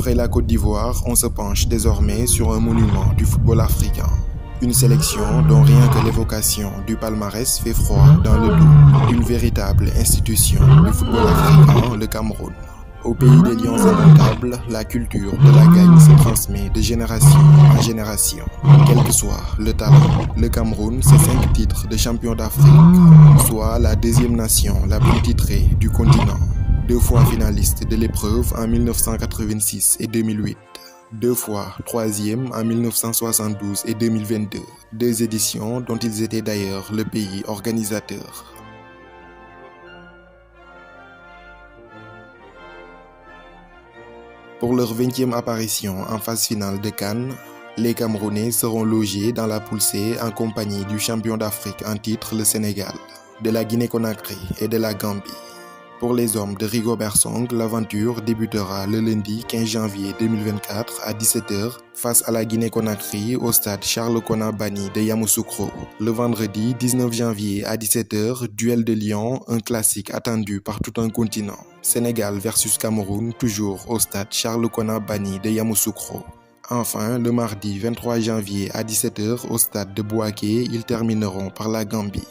Après la Côte d'Ivoire, on se penche désormais sur un monument du football africain. Une sélection dont rien que l'évocation du palmarès fait froid dans le dos. Une véritable institution du football africain, le Cameroun. Au pays des lions indomptables, la culture de la gagne se transmet de génération en génération. Quel que soit le talent, le Cameroun, c'est 5 titres de champion d'Afrique, soit la deuxième nation la plus titrée du continent. 2 fois finaliste de l'épreuve en 1986 et 2008. 2 fois 3e en 1972 et 2022. 2 éditions dont ils étaient d'ailleurs le pays organisateur. Pour leur 20e apparition en phase finale de CAN, les Camerounais seront logés dans la poule C en compagnie du champion d'Afrique en titre, le Sénégal, de la Guinée-Conakry et de la Gambie. Pour les hommes de Rigobert Song, l'aventure débutera le lundi 15 janvier 2024 à 17h face à la Guinée-Conakry au stade Charles Konan Banny de Yamoussoukro. Le vendredi 19 janvier à 17h, duel de Lyon, un classique attendu par tout un continent. Sénégal versus Cameroun, toujours au stade Charles Konan Banny de Yamoussoukro. Enfin, le mardi 23 janvier à 17h au stade de Bouaké, ils termineront par la Gambie.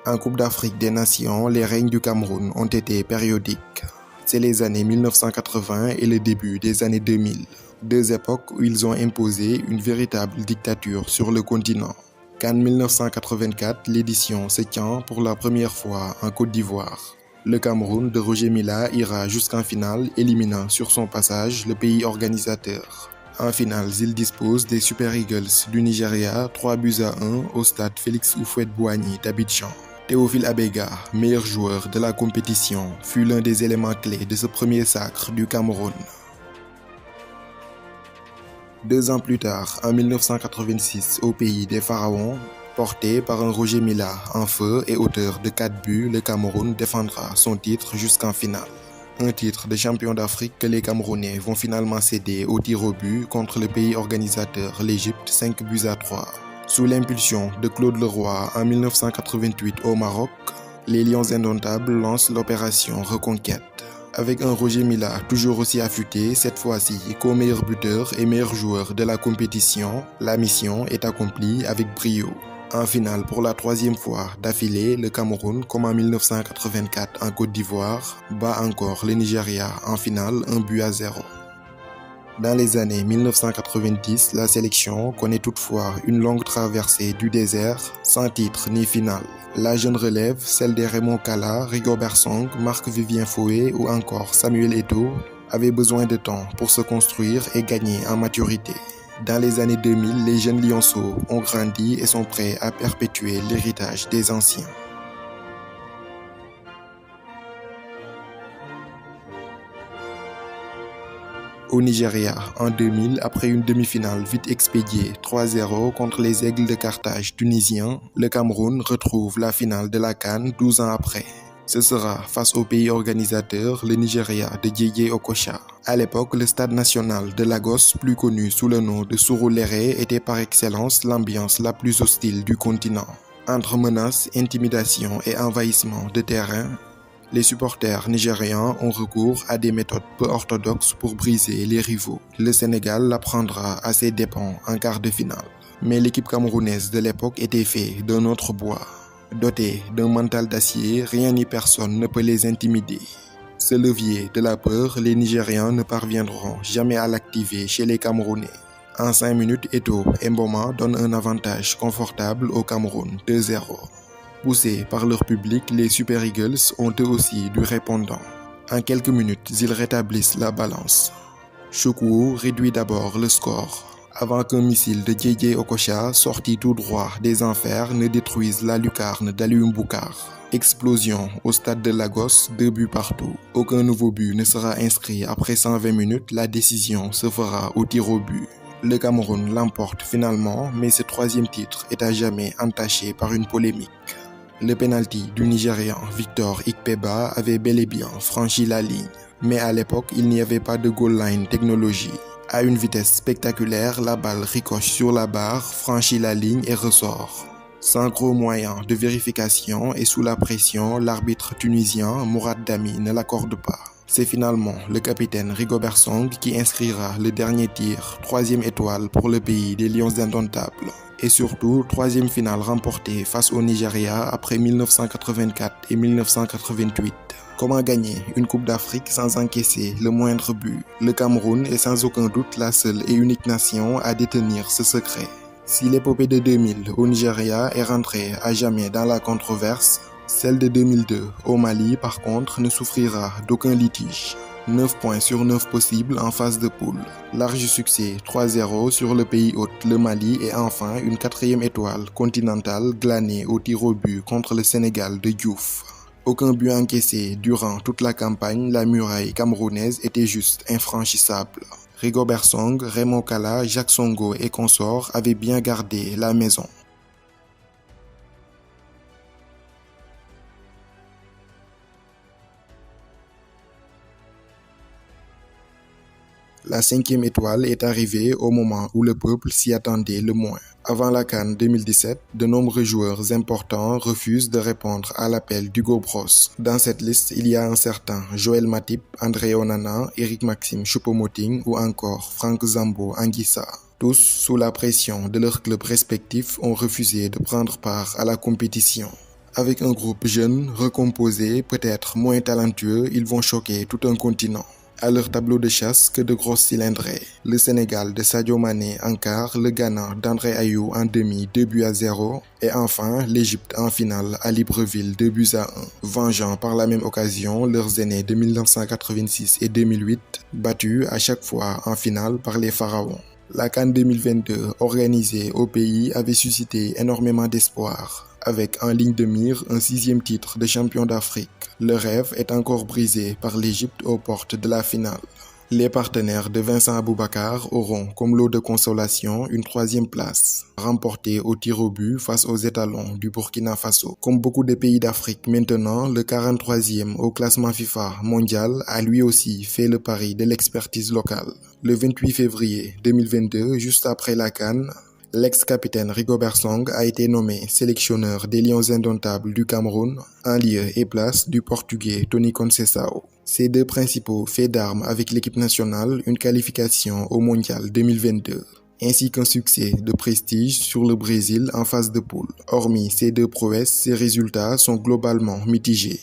En Coupe d'Afrique des Nations, les règnes du Cameroun ont été périodiques. C'est les années 1980 et le début des années 2000. 2 époques où ils ont imposé une véritable dictature sur le continent. CAN 1984, l'édition se tient pour la première fois en Côte d'Ivoire. Le Cameroun de Roger Milla ira jusqu'en finale, éliminant sur son passage le pays organisateur. En finale, ils disposent des Super Eagles du Nigeria, 3-1 au stade Félix Houphouët-Boigny d'Abidjan. Théophile Abega, meilleur joueur de la compétition, fut l'un des éléments clés de ce premier sacre du Cameroun. 2 ans plus tard, en 1986, au pays des Pharaons, porté par un Roger Milla en feu et auteur de 4 buts, le Cameroun défendra son titre jusqu'en finale. Un titre de champion d'Afrique que les Camerounais vont finalement céder au tir au but contre le pays organisateur, l'Égypte, 5-3. Sous l'impulsion de Claude Leroy en 1988 au Maroc, les Lions indomptables lancent l'opération Reconquête. Avec un Roger Milla toujours aussi affûté, cette fois-ci co-meilleur buteur et meilleur joueur de la compétition, la mission est accomplie avec brio. En finale pour la 3e fois d'affilée, le Cameroun, comme en 1984 en Côte d'Ivoire, bat encore le Nigeria en finale 1-0. Dans les années 1990, la sélection connaît toutefois une longue traversée du désert, sans titre ni finale. La jeune relève, celle des Raymond Kala, Rigobert Song, Marc-Vivien Foé ou encore Samuel Eto'o, avait besoin de temps pour se construire et gagner en maturité. Dans les années 2000, les jeunes lionceaux ont grandi et sont prêts à perpétuer l'héritage des anciens. Au Nigeria, en 2000, après une demi-finale vite expédiée 3-0 contre les Aigles de Carthage tunisiens, le Cameroun retrouve la finale de la CAN 12 ans après. Ce sera face au pays organisateur, le Nigeria de Dieye Okocha. À l'époque, le stade national de Lagos, plus connu sous le nom de Surulere, était par excellence l'ambiance la plus hostile du continent. Entre menaces, intimidations et envahissements de terrain, les supporters nigérians ont recours à des méthodes peu orthodoxes pour briser les rivaux. Le Sénégal l'apprendra à ses dépens en quart de finale. Mais l'équipe camerounaise de l'époque était faite d'un autre bois. Dotés d'un mental d'acier, rien ni personne ne peut les intimider. Ce levier de la peur, les Nigérians ne parviendront jamais à l'activer chez les Camerounais. En 5 minutes, Eto'o et Mboma donnent un avantage confortable au Cameroun, 2-0. Poussés par leur public, les Super Eagles ont eux aussi du répondant. En quelques minutes, ils rétablissent la balance. Choukou réduit d'abord le score, avant qu'un missile de Dieye Okocha, sorti tout droit des enfers, ne détruise la lucarne d'Aliou Mboukar. Explosion au stade de Lagos, 2 buts partout. Aucun nouveau but ne sera inscrit après 120 minutes, la décision se fera au tir au but. Le Cameroun l'emporte finalement, mais ce 3e titre est à jamais entaché par une polémique. Le penalty du Nigérian Victor Ikpeba avait bel et bien franchi la ligne. Mais à l'époque, il n'y avait pas de goal line technologie. À une vitesse spectaculaire, la balle ricoche sur la barre, franchit la ligne et ressort. Sans gros moyens de vérification et sous la pression, l'arbitre tunisien Mourad Dami ne l'accorde pas. C'est finalement le capitaine Rigobert Song qui inscrira le dernier tir, 3e étoile pour le pays des Lions indomptables. Et surtout, 3e finale remportée face au Nigeria après 1984 et 1988. Comment gagner une Coupe d'Afrique sans encaisser le moindre but? Le Cameroun est sans aucun doute la seule et unique nation à détenir ce secret. Si l'épopée de 2000 au Nigeria est rentrée à jamais dans la controverse, celle de 2002 au Mali, par contre, ne souffrira d'aucun litige. 9 points sur 9 possibles en phase de poule. Large succès 3-0 sur le pays hôte, le Mali, et enfin une 4e étoile continentale glanée au tir au but contre le Sénégal de Diouf. Aucun but encaissé durant toute la campagne, la muraille camerounaise était juste infranchissable. Rigobert Song, Raymond Kala, Jacques Songo et consorts avaient bien gardé la maison. La 5e étoile est arrivée au moment où le peuple s'y attendait le moins. Avant la CAN 2017, de nombreux joueurs importants refusent de répondre à l'appel d'Hugo Bross. Dans cette liste, il y a un certain Joël Matip, André Onana, Eric Maxime Choupo-Moting ou encore Franck Zambo Anguissa. Tous, sous la pression de leurs clubs respectifs, ont refusé de prendre part à la compétition. Avec un groupe jeune, recomposé, peut-être moins talentueux, ils vont choquer tout un continent. À leur tableau de chasse, que de grosses cylindrées. Le Sénégal de Sadio Mané en quart, le Ghana d'André Ayew en demi 2-0 et enfin l'Égypte en finale à Libreville 2-1, vengeant par la même occasion leurs aînés de 1986 et 2008, battus à chaque fois en finale par les Pharaons. La CAN 2022 organisée au pays avait suscité énormément d'espoir, avec en ligne de mire un 6e titre de champion d'Afrique. Le rêve est encore brisé par l'Égypte aux portes de la finale. Les partenaires de Vincent Aboubakar auront comme lot de consolation une 3e place, remportée au tir au but face aux étalons du Burkina Faso. Comme beaucoup de pays d'Afrique maintenant, le 43e au classement FIFA mondial a lui aussi fait le pari de l'expertise locale. Le 28 février 2022, juste après la CAN, l'ex-capitaine Rigobert Song a été nommé sélectionneur des Lions indomptables du Cameroun en lieu et place du Portugais Tony Conceição. Ces deux principaux faits d'armes avec l'équipe nationale, une qualification au Mondial 2022, ainsi qu'un succès de prestige sur le Brésil en phase de poule. Hormis ces deux prouesses, ses résultats sont globalement mitigés.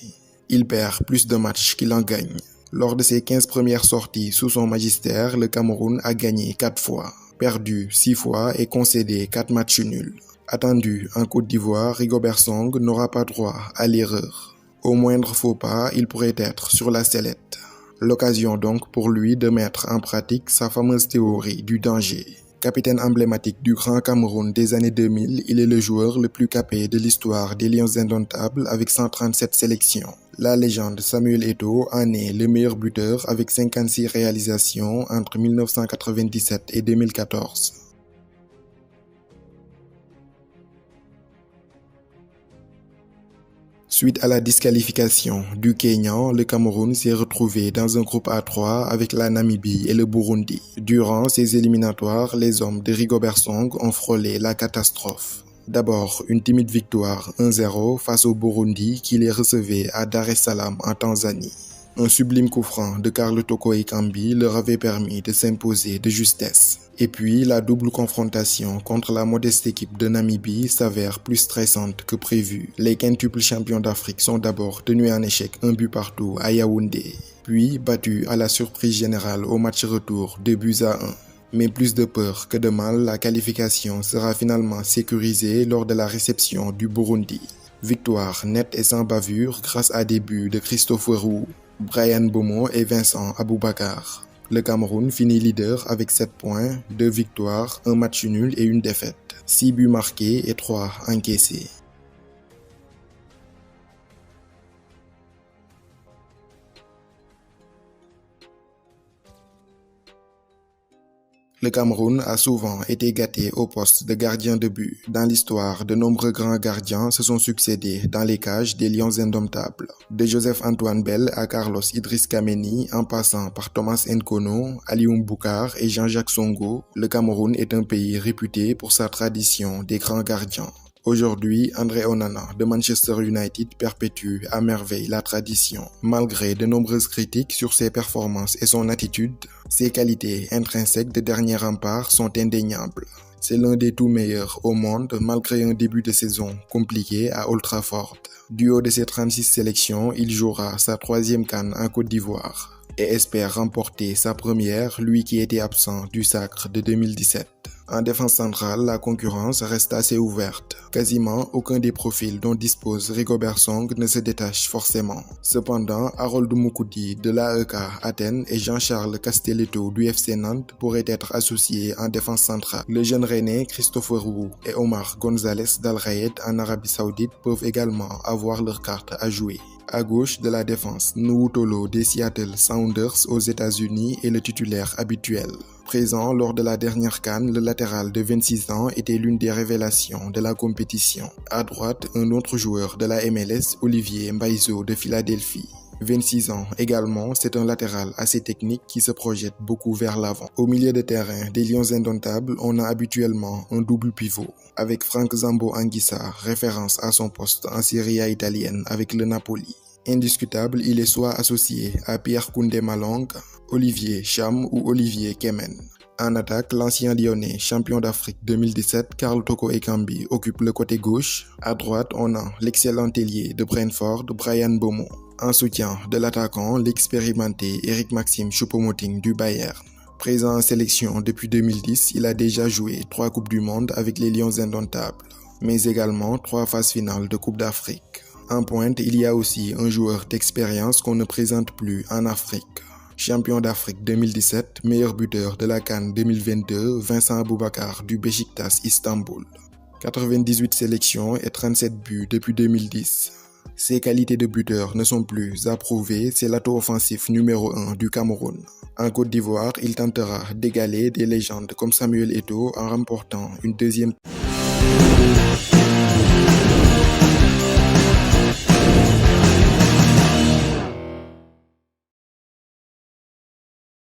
Il perd plus de matchs qu'il en gagne. Lors de ses 15 premières sorties sous son magistère, le Cameroun a gagné 4 fois, perdu 6 fois et concédé 4 matchs nuls. Attendu en Côte d'Ivoire, Rigobert Song n'aura pas droit à l'erreur. Au moindre faux pas, il pourrait être sur la sellette. L'occasion donc pour lui de mettre en pratique sa fameuse théorie du danger. Capitaine emblématique du Grand Cameroun des années 2000, il est le joueur le plus capé de l'histoire des Lions indomptables avec 137 sélections. La légende Samuel Eto'o en est le meilleur buteur avec 56 réalisations entre 1997 et 2014. Suite à la disqualification du Kenya, le Cameroun s'est retrouvé dans un groupe A3 avec la Namibie et le Burundi. Durant ces éliminatoires, les hommes de Rigobert Song ont frôlé la catastrophe. D'abord, une timide victoire 1-0 face au Burundi qui les recevait à Dar es Salaam en Tanzanie. Un sublime coup franc de Carlo Toko Ekambi leur avait permis de s'imposer de justesse. Et puis, la double confrontation contre la modeste équipe de Namibie s'avère plus stressante que prévu. Les quintuples champions d'Afrique sont d'abord tenus en échec 1 but partout à Yaoundé, puis battus à la surprise générale au match retour 2-1. Mais plus de peur que de mal, la qualification sera finalement sécurisée lors de la réception du Burundi. Victoire nette et sans bavure grâce à des buts de Christopher Roux, Brian Bomo et Vincent Aboubakar. Le Cameroun finit leader avec 7 points, 2 victoires, 1 match nul et 1 défaite. 6 buts marqués et 3 encaissés. Le Cameroun a souvent été gâté au poste de gardien de but. Dans l'histoire, de nombreux grands gardiens se sont succédés dans les cages des Lions indomptables. De Joseph-Antoine Bell à Carlos Idriss Kameni, en passant par Thomas Nkono, Alioune Boukar et Jean-Jacques Songo, le Cameroun est un pays réputé pour sa tradition des grands gardiens. Aujourd'hui, André Onana de Manchester United perpétue à merveille la tradition. Malgré de nombreuses critiques sur ses performances et son attitude, ses qualités intrinsèques de dernier rempart sont indéniables. C'est l'un des tout meilleurs au monde malgré un début de saison compliqué à Old Trafford. Du haut de ses 36 sélections, il jouera sa 3e CAN en Côte d'Ivoire et espère remporter sa première, lui qui était absent du Sacre de 2017. En défense centrale, la concurrence reste assez ouverte. Quasiment aucun des profils dont dispose Rigobert Song ne se détache forcément. Cependant, Harold Moukoudi de l'AEK Athènes et Jean-Charles Castelletto du FC Nantes pourraient être associés en défense centrale. Le jeune Rennais Christopher Wu et Omar Gonzalez d'Al Raed en Arabie Saoudite peuvent également avoir leur carte à jouer. À gauche de la défense, Nuutolo des Seattle Sounders aux États-Unis est le titulaire habituel. Présent lors de la dernière CAN, le latéral de 26 ans était l'une des révélations de la compétition. À droite, un autre joueur de la MLS, Olivier Mbaizo de Philadelphie. 26 ans également, c'est un latéral assez technique qui se projette beaucoup vers l'avant. Au milieu de terrain des Lions indomptables, on a habituellement un double pivot, avec Frank Zambo Anguissa, référence à son poste en Serie A italienne avec le Napoli. Indiscutable, il est soit associé à Pierre Koundé Malong, Olivier Cham ou Olivier Kemen. En attaque, l'ancien Lyonnais, champion d'Afrique 2017, Karl Toko Ekambi occupe le côté gauche. À droite, on a l'excellent ailier de Brentford, Bryan Mbeumo. En soutien de l'attaquant, l'expérimenté Eric-Maxime Choupo-Moting du Bayern. Présent en sélection depuis 2010, il a déjà joué 3 Coupes du Monde avec les Lions indomptables, mais également 3 phases finales de Coupe d'Afrique. En pointe, il y a aussi un joueur d'expérience qu'on ne présente plus en Afrique. Champion d'Afrique 2017, meilleur buteur de la CAN 2022, Vincent Aboubakar du Beşiktaş Istanbul. 98 sélections et 37 buts depuis 2010. Ses qualités de buteur ne sont plus à prouver, c'est l'atout offensif numéro 1 du Cameroun. En Côte d'Ivoire, il tentera d'égaler des légendes comme Samuel Eto'o en remportant une 2e